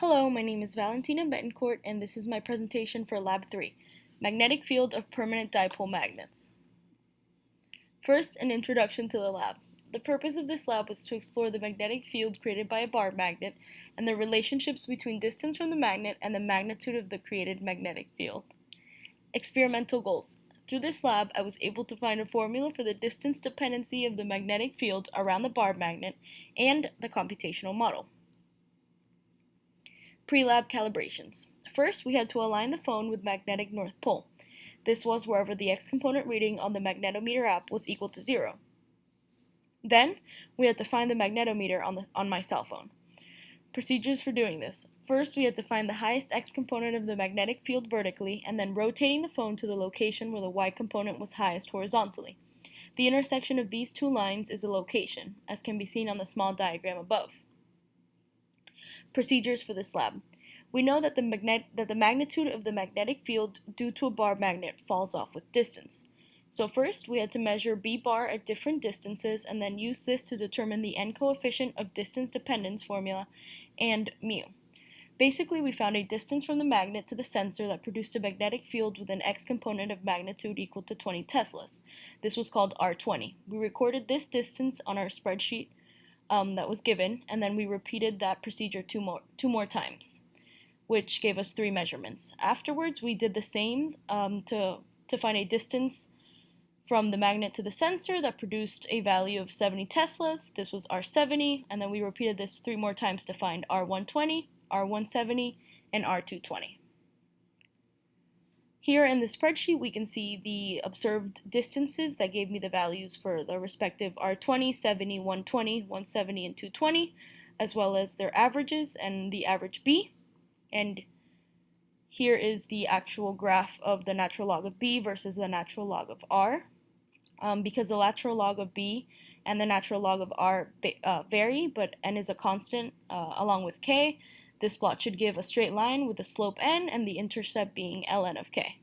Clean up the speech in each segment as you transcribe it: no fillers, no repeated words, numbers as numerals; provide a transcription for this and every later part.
Hello, my name is Valentina Betancourt, and this is my presentation for Lab 3, Magnetic Field of Permanent Dipole Magnets. First, an introduction to the lab. The purpose of this lab was to explore the magnetic field created by a bar magnet and the relationships between distance from the magnet and the magnitude of the created magnetic field. Experimental goals. Through this lab, I was able to find a formula for the distance dependency of the magnetic field around the bar magnet and the computational model. Pre-lab calibrations. First, we had to align the phone with magnetic north pole. This was wherever the x-component reading on the magnetometer app was equal to 0. Then, we had to find the magnetometer on my cell phone. Procedures for doing this. First, we had to find the highest x-component of the magnetic field vertically, and then rotating the phone to the location where the y-component was highest horizontally. The intersection of these two lines is a location, as can be seen on the small diagram above. Procedures for this lab. We know that the magnitude of the magnetic field due to a bar magnet falls off with distance. So first, we had to measure B bar at different distances and then use this to determine the n coefficient of distance dependence formula and mu. Basically, we found a distance from the magnet to the sensor that produced a magnetic field with an x-component of magnitude equal to 20 teslas. This was called R20. We recorded this distance on our spreadsheet that was given, and then we repeated that procedure two more times, which gave us 3 measurements. Afterwards, we did the same to find a distance from the magnet to the sensor that produced a value of 70 teslas. This was R70, and then we repeated this 3 more times to find R120, R170, and R220. Here in the spreadsheet, we can see the observed distances that gave me the values for the respective R20, 70, 120, 170, and 220, as well as their averages and the average B. And here is the actual graph of the natural log of B versus the natural log of R. Because the natural log of B and the natural log of R vary, but n is a constant along with k, this plot should give a straight line with the slope n and the intercept being ln of k.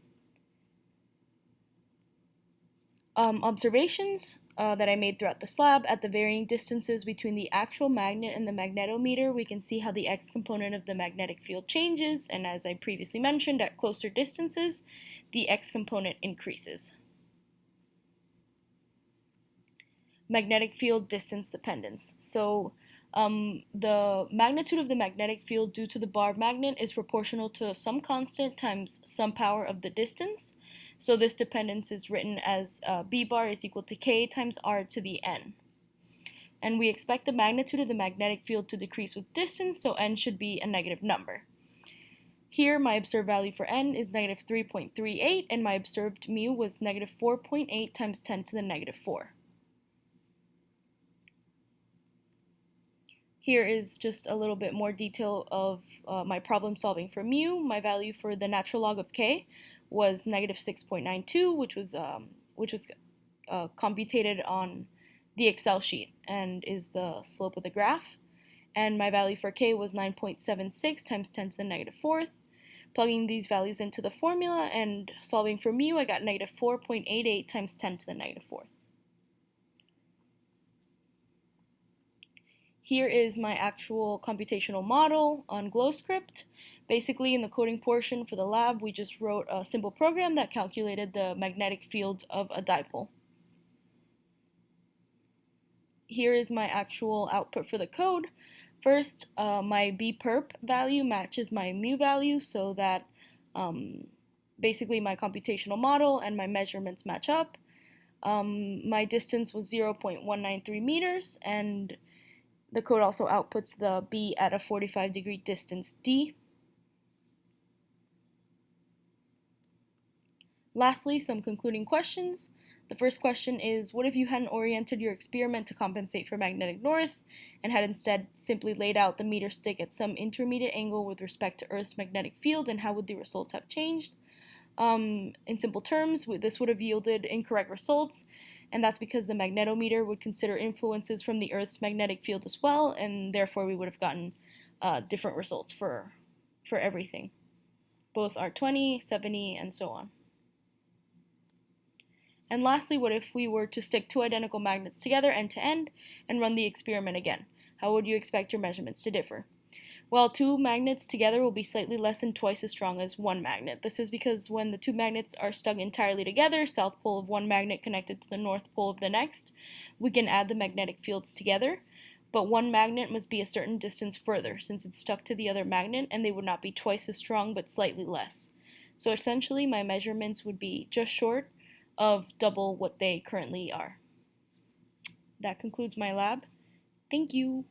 Observations that I made throughout this lab: at the varying distances between the actual magnet and the magnetometer, we can see how the x-component of the magnetic field changes, and as I previously mentioned, at closer distances, the x-component increases. Magnetic field distance dependence. So the magnitude of the magnetic field due to the bar magnet is proportional to some constant times some power of the distance. So this dependence is written as B bar is equal to K times R to the N. And we expect the magnitude of the magnetic field to decrease with distance, so N should be a negative number. Here, my observed value for N is negative 3.38, and my observed mu was negative 4.8 times 10 to the negative 4. Here is just a little bit more detail of my problem solving for mu. My value for the natural log of K was negative 6.92, which was computed on the Excel sheet and is the slope of the graph. And my value for K was 9.76 times 10 to the negative 4th. Plugging these values into the formula and solving for mu, I got negative 4.88 times 10 to the negative 4th. Here is my actual computational model on GlowScript. Basically, in the coding portion for the lab, we just wrote a simple program that calculated the magnetic field of a dipole. Here is my actual output for the code. First, my B perp value matches my mu value so that basically my computational model and my measurements match up. My distance was 0.193 meters, and the code also outputs the B at a 45-degree distance D. Lastly, some concluding questions. The first question is, what if you hadn't oriented your experiment to compensate for magnetic north and had instead simply laid out the meter stick at some intermediate angle with respect to Earth's magnetic field, and how would the results have changed? In simple terms, this would have yielded incorrect results, and that's because the magnetometer would consider influences from the Earth's magnetic field as well, and therefore we would have gotten different results for everything, both R20, 70, and so on. And lastly, what if we were to stick 2 identical magnets together end to end and run the experiment again? How would you expect your measurements to differ? Well, two magnets together will be slightly less than twice as strong as one magnet. This is because when the two magnets are stuck entirely together, south pole of one magnet connected to the north pole of the next, we can add the magnetic fields together, but one magnet must be a certain distance further since it's stuck to the other magnet, and they would not be twice as strong but slightly less. So essentially my measurements would be just short of double what they currently are. That concludes my lab. Thank you.